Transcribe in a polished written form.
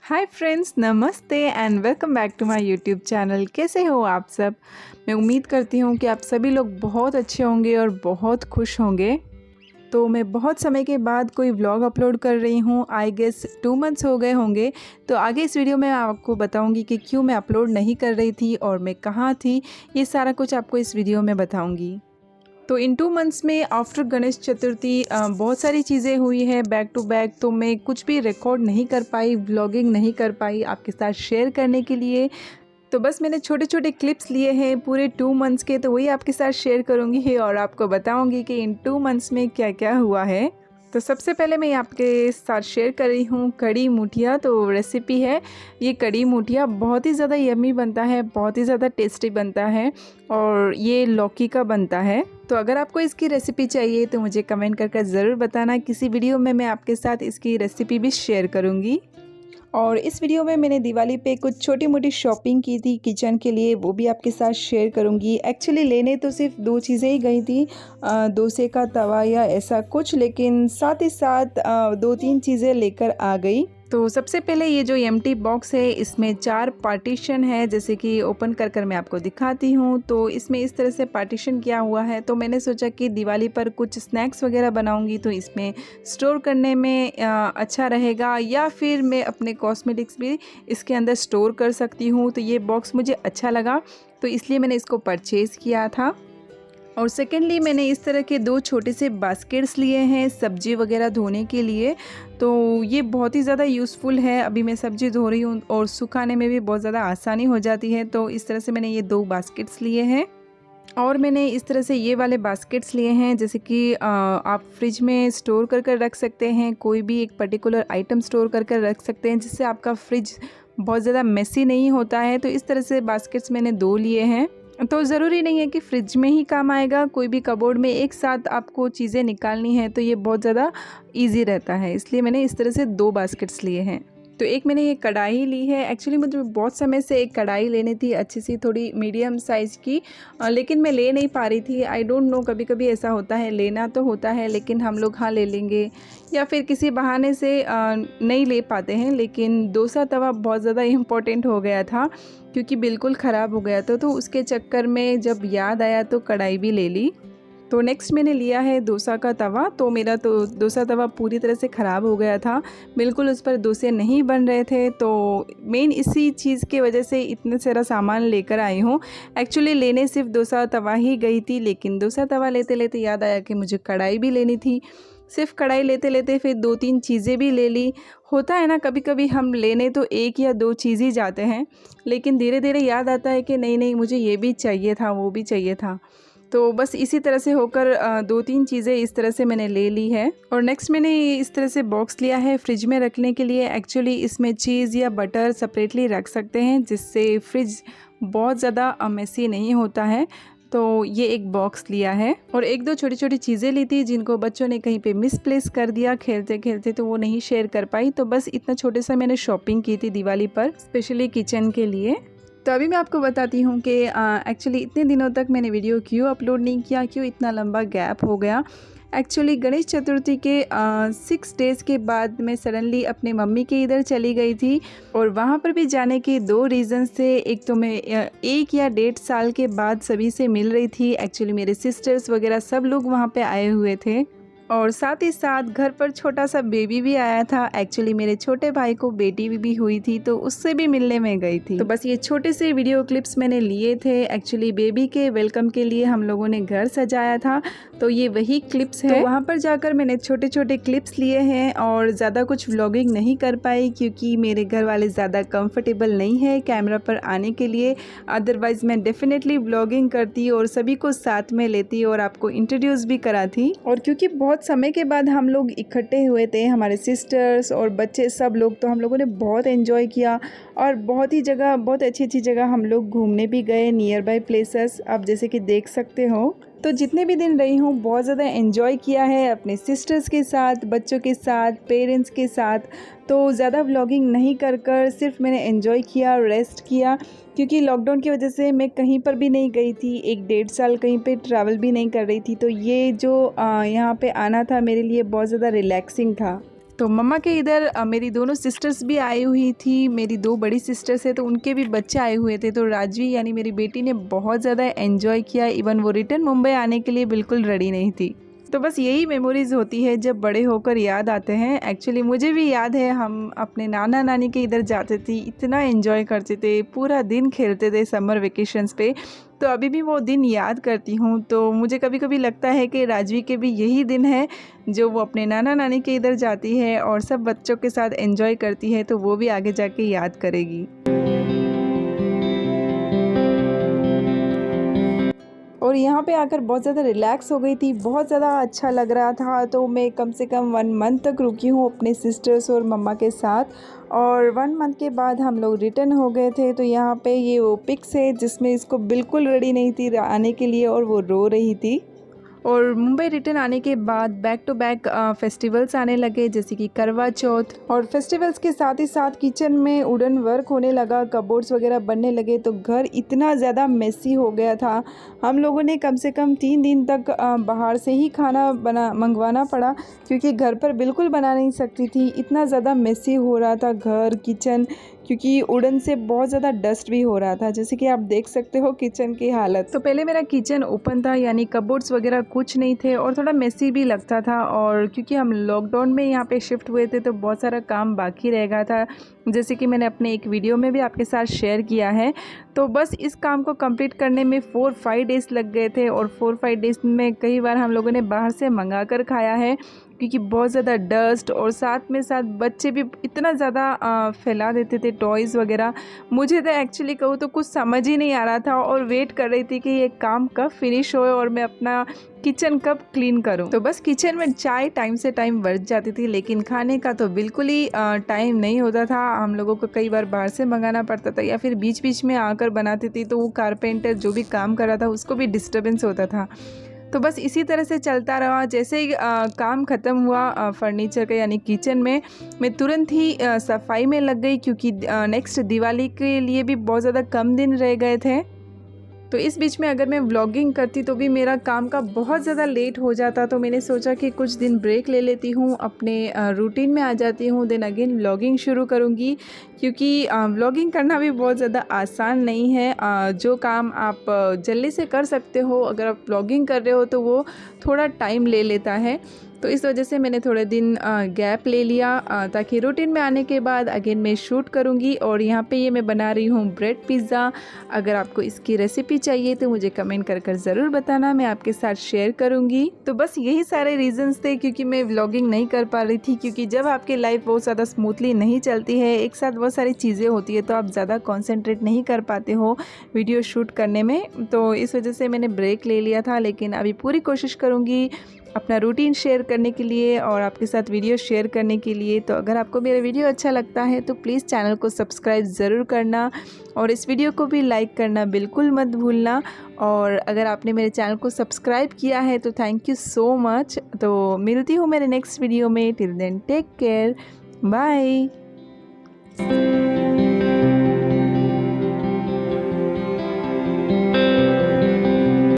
हाय friends, नमस्ते and welcome back to my YouTube channel. कैसे हो आप सब? मैं उम्मीद करती हूँ कि आप सभी लोग बहुत अच्छे होंगे और बहुत खुश होंगे। तो मैं बहुत समय के बाद कोई व्लॉग अपलोड कर रही हूँ। आई गेस 2 मंथ्स हो गए होंगे। तो आगे इस वीडियो में आपको बताऊँगी कि क्यों मैं अपलोड नहीं कर रही थी और मैं कहाँ थी। ये सारा कुछ आपको इस वीडियो में बताऊँगी। तो इन 2 मंथ्स में आफ्टर गणेश चतुर्थी बहुत सारी चीज़ें हुई है बैक टू बैक। तो मैं कुछ भी रिकॉर्ड नहीं कर पाई, व्लॉगिंग नहीं कर पाई आपके साथ शेयर करने के लिए। तो बस मैंने छोटे छोटे क्लिप्स लिए हैं पूरे 2 मंथ्स के, तो वही आपके साथ शेयर करूँगी और आपको बताऊँगी कि इन 2 मंथ्स में क्या क्या हुआ है। तो सबसे पहले मैं आपके साथ शेयर कर रही हूँ कड़ी मुठिया। तो रेसिपी है ये कड़ी मुठिया, बहुत ही ज़्यादा यम्मी बनता है, बहुत ही ज़्यादा टेस्टी बनता है और ये लौकी का बनता है। तो अगर आपको इसकी रेसिपी चाहिए तो मुझे कमेंट करके ज़रूर बताना। किसी वीडियो में मैं आपके साथ इसकी रेसिपी भी शेयर करूँगी। और इस वीडियो में मैंने दिवाली पे कुछ छोटी मोटी शॉपिंग की थी किचन के लिए, वो भी आपके साथ शेयर करूंगी। एक्चुअली लेने तो सिर्फ 2 चीज़ें ही गई थी, डोसे का तवा या ऐसा कुछ, लेकिन साथ ही साथ 2-3 चीज़ें लेकर आ गई। तो सबसे पहले ये जो एम्प्टी बॉक्स है इसमें 4 पार्टीशन है, जैसे कि ओपन कर कर मैं आपको दिखाती हूँ। तो इसमें इस तरह से पार्टीशन किया हुआ है। तो मैंने सोचा कि दिवाली पर कुछ स्नैक्स वगैरह बनाऊँगी तो इसमें स्टोर करने में अच्छा रहेगा, या फिर मैं अपने कॉस्मेटिक्स भी इसके अंदर स्टोर कर सकती हूँ। तो ये बॉक्स मुझे अच्छा लगा तो इसलिए मैंने इसको परचेज़ किया था। और सेकेंडली मैंने इस तरह के 2 छोटे से बास्केट्स लिए हैं सब्जी वगैरह धोने के लिए। तो ये बहुत ही ज़्यादा यूज़फुल है। अभी मैं सब्जी धो रही हूँ और सुखाने में भी बहुत ज़्यादा आसानी हो जाती है। तो इस तरह से मैंने ये 2 बास्केट्स लिए हैं। और मैंने इस तरह से ये वाले बास्केट्स लिए हैं, जैसे कि आप फ्रिज में स्टोर कर कर रख सकते हैं, कोई भी एक पर्टिकुलर आइटम स्टोर कर कर रख सकते हैं, जिससे आपका फ्रिज बहुत ज़्यादा मेसी नहीं होता है। तो इस तरह से बास्केट्स मैंने 2 लिए हैं। तो ज़रूरी नहीं है कि फ्रिज में ही काम आएगा, कोई भी कबोर्ड में एक साथ आपको चीज़ें निकालनी है तो ये बहुत ज़्यादा ईजी रहता है, इसलिए मैंने इस तरह से 2 बास्केट्स लिए हैं। तो एक मैंने ये कढ़ाई ली है। एक्चुअली मुझे बहुत समय से एक कढ़ाई लेनी थी अच्छी सी, थोड़ी मीडियम साइज़ की, लेकिन मैं ले नहीं पा रही थी। आई डोंट नो, कभी कभी ऐसा होता है, लेना तो होता है लेकिन हम लोग हाँ ले लेंगे या फिर किसी बहाने से नहीं ले पाते हैं। लेकिन डोसा तवा बहुत ज़्यादा इम्पोर्टेंट हो गया था क्योंकि बिल्कुल ख़राब हो गया था। तो उसके चक्कर में जब याद आया तो कढ़ाई भी ले ली। तो नेक्स्ट मैंने लिया है डोसा का तवा। तो मेरा तो डोसा तवा पूरी तरह से ख़राब हो गया था, बिल्कुल उस पर डोसे नहीं बन रहे थे। तो मेन इसी चीज़ की वजह से इतने सारा सामान लेकर आई हूँ। एक्चुअली लेने सिर्फ डोसा तवा ही गई थी, लेकिन डोसा तवा लेते लेते याद आया कि मुझे कढ़ाई भी लेनी थी। सिर्फ कढ़ाई लेते लेते फिर 2-3 चीज़ें भी ले ली। होता है ना, कभी कभी हम लेने तो 1 या 2 चीज़ ही जाते हैं, लेकिन धीरे धीरे याद आता है कि नहीं नहीं, मुझे ये भी चाहिए था, वो भी चाहिए था। तो बस इसी तरह से होकर 2-3 चीज़ें इस तरह से मैंने ले ली है। और नेक्स्ट मैंने इस तरह से बॉक्स लिया है फ्रिज में रखने के लिए। एक्चुअली इसमें चीज़ या बटर सेपरेटली रख सकते हैं, जिससे फ्रिज बहुत ज़्यादा मेसी नहीं होता है। तो ये एक बॉक्स लिया है और 1-2 छोटी छोटी चीज़ें ली थी जिनको बच्चों ने कहीं पे मिसप्लेस कर दिया खेलते खेलते, तो वो नहीं शेयर कर पाई। तो बस इतना छोटे सा मैंने शॉपिंग की थी दिवाली पर, स्पेशली किचन के लिए। तो अभी मैं आपको बताती हूँ कि एक्चुअली इतने दिनों तक मैंने वीडियो क्यों अपलोड नहीं किया, क्यों इतना लंबा गैप हो गया। एक्चुअली गणेश चतुर्थी के 6 डेज़ के बाद मैं सडनली अपने मम्मी के इधर चली गई थी। और वहाँ पर भी जाने के 2 रीज़न्स थे। एक तो मैं 1 या 1.5 साल के बाद सभी से मिल रही थी। एक्चुअली मेरे सिस्टर्स वगैरह सब लोग वहाँ पे आए हुए थे, और साथ ही साथ घर पर छोटा सा बेबी भी आया था। एक्चुअली मेरे छोटे भाई को बेटी भी हुई थी, तो उससे भी मिलने में गई थी। तो बस ये छोटे से वीडियो क्लिप्स मैंने लिए थे। एक्चुअली बेबी के वेलकम के लिए हम लोगों ने घर सजाया था, तो ये वही क्लिप्स है। तो वहाँ पर जाकर मैंने छोटे छोटे क्लिप्स लिए हैं और ज़्यादा कुछ व्लॉगिंग नहीं कर पाई क्योंकि मेरे घर वाले ज़्यादा कंफर्टेबल नहीं है कैमरा पर आने के लिए। अदरवाइज़ मैं डेफिनेटली व्लॉगिंग करती और सभी को साथ में लेती और आपको इंट्रोड्यूस भी कराती। और क्योंकि बहुत समय के बाद हम लोग इकट्ठे हुए थे, हमारे सिस्टर्स और बच्चे सब लोग, तो हम लोगों ने बहुत एंजॉय किया और बहुत ही जगह, बहुत अच्छी अच्छी जगह हम लोग घूमने भी गए, नियर बाय प्लेसेस, आप जैसे कि देख सकते हो। तो जितने भी दिन रही हूँ बहुत ज़्यादा एंजॉय किया है अपने सिस्टर्स के साथ, बच्चों के साथ, पेरेंट्स के साथ। तो ज़्यादा व्लॉगिंग नहीं कर कर सिर्फ मैंने एंजॉय किया, रेस्ट किया, क्योंकि लॉकडाउन की वजह से मैं कहीं पर भी नहीं गई थी। 1-1.5 साल कहीं पे ट्रैवल भी नहीं कर रही थी। तो ये जो यहाँ पे आना था मेरे लिए बहुत ज़्यादा रिलैक्सिंग था। तो मम्मा के इधर मेरी दोनों सिस्टर्स भी आई हुई थी, मेरी 2 बड़ी सिस्टर्स है तो उनके भी बच्चे आए हुए थे। तो राजवी यानी मेरी बेटी ने बहुत ज़्यादा एंजॉय किया, इवन वो रिटर्न मुंबई आने के लिए बिल्कुल रेडी नहीं थी। तो बस यही मेमोरीज़ होती है जब बड़े होकर याद आते हैं। एक्चुअली मुझे भी याद है, हम अपने नाना नानी के इधर जाते थे, इतना एंजॉय करते थे, पूरा दिन खेलते थे समर वेकेशंस पे। तो अभी भी वो दिन याद करती हूँ तो मुझे कभी कभी लगता है कि राजवी के भी यही दिन है जो वो अपने नाना नानी के इधर जाती है और सब बच्चों के साथ एंजॉय करती है, तो वो भी आगे जाके याद करेगी। और यहाँ पे आकर बहुत ज़्यादा रिलैक्स हो गई थी, बहुत ज़्यादा अच्छा लग रहा था। तो मैं कम से कम 1 मंथ तक रुकी हूँ अपने सिस्टर्स और मम्मा के साथ, और 1 मंथ के बाद हम लोग रिटर्न हो गए थे। तो यहाँ पे ये वो पिक्स है जिसमें इसको बिल्कुल रेडी नहीं थी आने के लिए और वो रो रही थी। और मुंबई रिटर्न आने के बाद बैक टू बैक फेस्टिवल्स आने लगे, जैसे कि करवा चौथ, और फेस्टिवल्स के साथ ही साथ किचन में वुडन वर्क होने लगा, कबोर्ड्स वगैरह बनने लगे। तो घर इतना ज़्यादा मेसी हो गया था, हम लोगों ने कम से कम 3 दिन तक बाहर से ही खाना मंगवाना पड़ा, क्योंकि घर पर बिल्कुल बना नहीं सकती थी, इतना ज़्यादा मेसी हो रहा था घर किचन, क्योंकि वुडन से बहुत ज़्यादा डस्ट भी हो रहा था, जैसे कि आप देख सकते हो किचन की हालत। तो पहले मेरा किचन ओपन था, यानी कबोर्ड्स वगैरह कुछ नहीं थे और थोड़ा मेसी भी लगता था। और क्योंकि हम लॉकडाउन में यहाँ पे शिफ्ट हुए थे तो बहुत सारा काम बाकी रह गया था, जैसे कि मैंने अपने एक वीडियो में भी आपके साथ शेयर किया है। तो बस इस काम को कंप्लीट करने में 4-5 डेज़ लग गए थे, और 4-5 डेज़ में कई बार हम लोगों ने बाहर से मंगा कर खाया है, क्योंकि बहुत ज़्यादा डस्ट, और साथ में साथ बच्चे भी इतना ज़्यादा फैला देते थे टॉयज़ वगैरह। मुझे तो एक्चुअली कहूँ तो कुछ समझ ही नहीं आ रहा था और वेट कर रही थी कि ये काम कब फिनिश होए और मैं अपना किचन कब क्लीन करूं। तो बस किचन में चाय टाइम से टाइम बच जाती थी, लेकिन खाने का तो बिल्कुल ही टाइम नहीं होता था। हम लोगों को कई बार बाहर से मंगाना पड़ता था या फिर बीच बीच में आकर बनाती थी, तो वो कारपेंटर जो भी काम कर रहा था उसको भी डिस्टर्बेंस होता था। तो बस इसी तरह से चलता रहा। जैसे ही काम ख़त्म हुआ फर्नीचर का यानी किचन में, मैं तुरंत ही सफाई में लग गई, क्योंकि नेक्स्ट दिवाली के लिए भी बहुत ज़्यादा कम दिन रह गए थे। तो इस बीच में अगर मैं व्लॉगिंग करती तो भी मेरा काम का बहुत ज़्यादा लेट हो जाता। तो मैंने सोचा कि कुछ दिन ब्रेक ले लेती हूँ, अपने रूटीन में आ जाती हूँ, देन अगेन व्लॉगिंग शुरू करूँगी, क्योंकि व्लॉगिंग करना भी बहुत ज़्यादा आसान नहीं है। जो काम आप जल्दी से कर सकते हो, अगर आप व्लॉगिंग कर रहे हो तो वो थोड़ा टाइम ले लेता है। तो इस वजह से मैंने थोड़े दिन गैप ले लिया, ताकि रूटीन में आने के बाद अगेन मैं शूट करूँगी। और यहाँ पे ये मैं बना रही हूँ ब्रेड पिज़्ज़ा। अगर आपको इसकी रेसिपी चाहिए तो मुझे कमेंट कर ज़रूर बताना, मैं आपके साथ शेयर करूँगी। तो बस यही सारे रीज़न्स थे क्योंकि मैं व्लॉगिंग नहीं कर पा रही थी, क्योंकि जब आपकी लाइफ बहुत ज़्यादा स्मूथली नहीं चलती है, एक साथ बहुत सारी चीज़ें होती है, तो आप ज़्यादा कॉन्सेंट्रेट नहीं कर पाते हो वीडियो शूट करने में। तो इस वजह से मैंने ब्रेक ले लिया था, लेकिन अभी पूरी कोशिश करूँगी अपना रूटीन शेयर करने के लिए और आपके साथ वीडियो शेयर करने के लिए। तो अगर आपको मेरा वीडियो अच्छा लगता है तो प्लीज़ चैनल को सब्सक्राइब ज़रूर करना, और इस वीडियो को भी लाइक करना बिल्कुल मत भूलना। और अगर आपने मेरे चैनल को सब्सक्राइब किया है तो थैंक यू सो मच। तो मिलती हूँ मेरे नेक्स्ट वीडियो में। Till then take care, bye.